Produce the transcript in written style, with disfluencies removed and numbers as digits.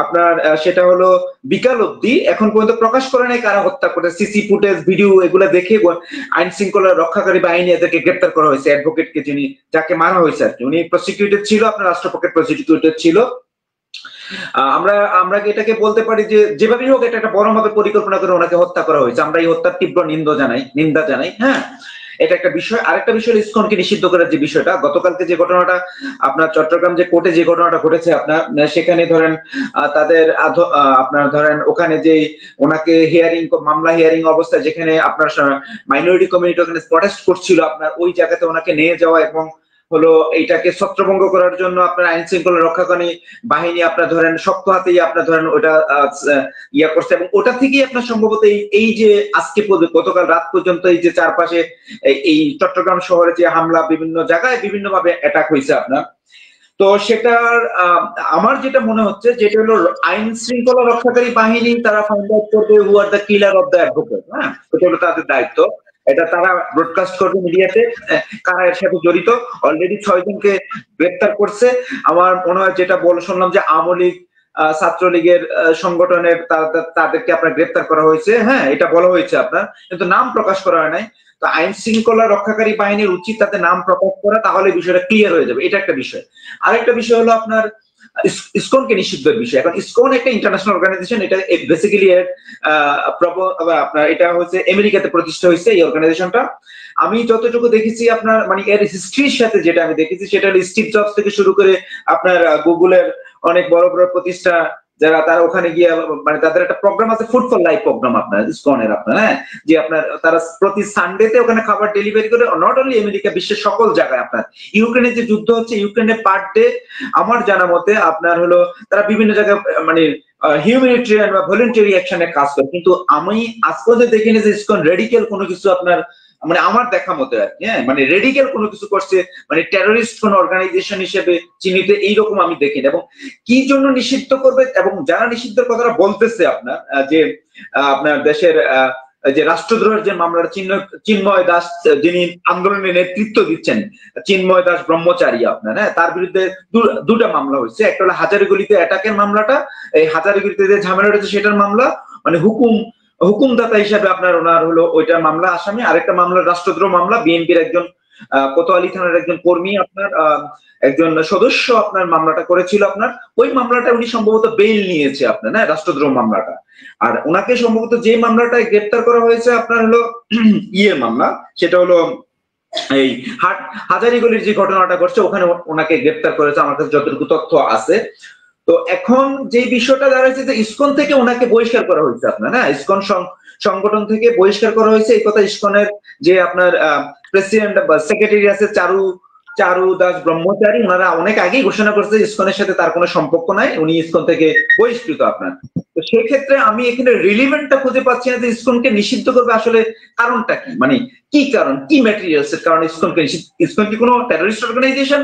আপনার সেটা হলো বিকাল অবধি এখন পর্যন্ত প্রকাশ করে নাই কারা হত্যা করেছে। সিসি ফুটেজ, ভিডিও এগুলা দেখে আইন শৃঙ্খলা রক্ষাকারী বাহিনী এদেরকে গ্রেপ্তার করা হয়েছে। অ্যাডভোকেটকে যাকে মারা হয়েছে আর কি, উনি প্রসিকিউটেড ছিল, আপনার রাষ্ট্রপক্ষের প্রসিকিউটেড ছিল। আমরা আমরা এটাকে বলতে পারি যে যেভাবেই হোক এটা একটা বড় ভাবে পরিকল্পনা করে ওনাকে হত্যা করা হয়েছে। আমরা এই হত্যার তীব্র নিন্দা জানাই। হ্যাঁ, এটা একটা বিষয়। আরেকটা বিষয় হলো ইসকনকে নিষিদ্ধ করার যে বিষয়টা, গতকালকে যে ঘটনাটা আপনার চট্টগ্রাম যে কোর্টে যে ঘটনাটা ঘটেছে, আপনার সেখানে ধরেন তাদের আপনার ধরেন ওখানে যে ওনাকে মামলা হিয়ারিং অবস্থায় যেখানে আপনার মাইনরিটি কমিউনিটি ওখানে প্রটেস্ট করছিল, আপনার ওই জায়গাতে ওনাকে নিয়ে যাওয়া এবং হলো এইটাকে ছত্রভঙ্গ করার জন্য আপনার আইন শৃঙ্খলা রক্ষাকারী বাহিনী আপনার ধরেন শক্ত হাতেই আপনার ধরেন ওটা ইয়া করছে, এবং ওটা থেকেই আপনার সম্ভবত এই যে আজকে গতকাল রাত পর্যন্ত এই যে চারপাশে এই চট্টগ্রাম শহরে যে হামলা বিভিন্ন জায়গায় বিভিন্ন ভাবে অ্যাটাক হয়েছে আপনার। তো সেটার আমার যেটা মনে হচ্ছে যেটা হলো আইন শৃঙ্খলা রক্ষাকারী বাহিনী তারা ফাইন্ড আউট করবে who are the killer of the advocate. হ্যাঁ, এটা হলো তাদের দায়িত্ব। এটা তারা ব্রডকাস্ট করবে মিডিয়াতে কারা এর সাথে জড়িত। অলরেডি 6 জনকে গ্রেপ্তার করছে। আমার মনে হয় যেটা শুনলাম যে আওয়ামী লীগ ছাত্রলীগের সংগঠনের তাদেরকে আপনার গ্রেপ্তার করা হয়েছে। হ্যাঁ, এটা বলা হয়েছে আপনার, কিন্তু নাম প্রকাশ করা হয় নাই। তো আইন শৃঙ্খলা রক্ষাকারী বাহিনীর উচিত তাতে নাম প্রকাশ করা, তাহলে বিষয়টা ক্লিয়ার হয়ে যাবে। এটা একটা বিষয়। আরেকটা বিষয় হলো আপনার ইসকনকে নিষিদ্ধের বিষয়। এখন ইসকন একটা ইন্টারন্যাশনাল অর্গানাইজেশন, এটা বেসিক্যালি আপনার এটা হচ্ছে আমেরিকাতে প্রতিষ্ঠা হয়েছে এই অর্গানাইজেশনটা। আমি যতটুকু দেখেছি আপনার মানে এর হিস্ট্রির সাথে যেটা আমি দেখেছি সেটা হলো স্টিভ জবস থেকে শুরু করে আপনার গুগলের অনেক বড় বড় প্রতিষ্ঠা যারা তারা ওখানে গিয়ে মানে তাদের একটা প্রোগ্রাম আছে, ফুড ফর লাইফ প্রোগ্রাম আপনার ইসকনের আপনার। হ্যাঁ, যে আপনার তারা প্রতি সানডেতে ওখানে খাবার ডেলিভারি করে, নট অনলি আমেরিকা, বিশ্বের সকল জায়গায়। আপনার ইউক্রেনের যে যুদ্ধ হচ্ছে, ইউক্রেনে পার ডে আমার জানা মতে আপনার হলো তারা বিভিন্ন জায়গায় মানে হিউম্যানিটেরিয়ান বা ভলেন্টারি অ্যাকশনে কাজ করে। কিন্তু আমি আজ পর্যন্ত দেখিনি যে ইসকন রেডিক্যাল কোনো কিছু আপনার মানে আমার দেখা মতে আর কি। হ্যাঁ, মানে রেডিক্যাল কোনো কিছু করছে মানে টেরোরিস্ট কোন অর্গানাইজেশন হিসেবে চিহ্নিত এইরকম আমি দেখিনি। এবং কি জন্য নিষিদ্ধ করবে এবং যারা নিষিদ্ধের কথাটা বলতেছে আপনার যে আপনার দেশের যে রাষ্ট্রদ্রোহের যে মামলাটা চিন্ময় দাস যিনি আন্দোলনের নেতৃত্ব দিচ্ছেন, চিন্ময় দাস ব্রহ্মচারী আপনার, হ্যাঁ, তার বিরুদ্ধে দুটা মামলা হয়েছে। একটা হলো হাজারীগুলিতে অ্যাটাকের মামলাটা, এই হাজারীগুলিতে যে ঝামেলা রয়েছে সেটার মামলা, মানে হুকুমদাতা হিসাবে আপনার ওনার হলো ওইটার মামলা আসামি। আরেকটা মামলা রাষ্ট্রদ্রোহ মামলা, বিএনপির একজন কোতোয়ালি থানার একজন কর্মী আপনার একজন সদস্য আপনার মামলাটা করেছিল আপনার। ওই মামলাটা উনি সম্ভবত বেইল নিয়েছে আপনার, হ্যাঁ, রাষ্ট্রদ্রোহ মামলাটা। আর ওনাকে সম্ভবত যে মামলাটায় গ্রেপ্তার করা হয়েছে আপনার হলো মামলা, সেটা হলো এই হাজারীগুলির যে ঘটনাটা ঘটছে ওখানে ওনাকে গ্রেপ্তার করেছে, আমার কাছে যতটুকু তথ্য আছে। তো এখন যে বিষয়টা দাঁড়াচ্ছে যে ইসকন থেকে ওনাকে বহিষ্কার করা হয়েছে আপনার, হ্যাঁ, ইসকন সংগঠন থেকে বহিষ্কার করা হয়েছে। এই কথা ইসকনের যে আপনার প্রেসিডেন্ট বা সেক্রেটারি আছে চারু দাস ব্রহ্মচারী, ওনারা অনেক আগেই ঘোষণা করছে ইসকনের সাথে তার কোনো সম্পর্ক নাই, উনি ইসকন থেকে বহিষ্কৃত আপনার। তো সেক্ষেত্রে আমি এখানে রিলিভেন্টটা খুঁজে পাচ্ছি না যে ইসকনকে নিষিদ্ধ করবে আসলে কারণটা কি, মানে কি কারণ, কি ম্যাটেরিয়ালস এর কারণে ইসকন কি কোনো টেররিস্ট অর্গানাইজেশন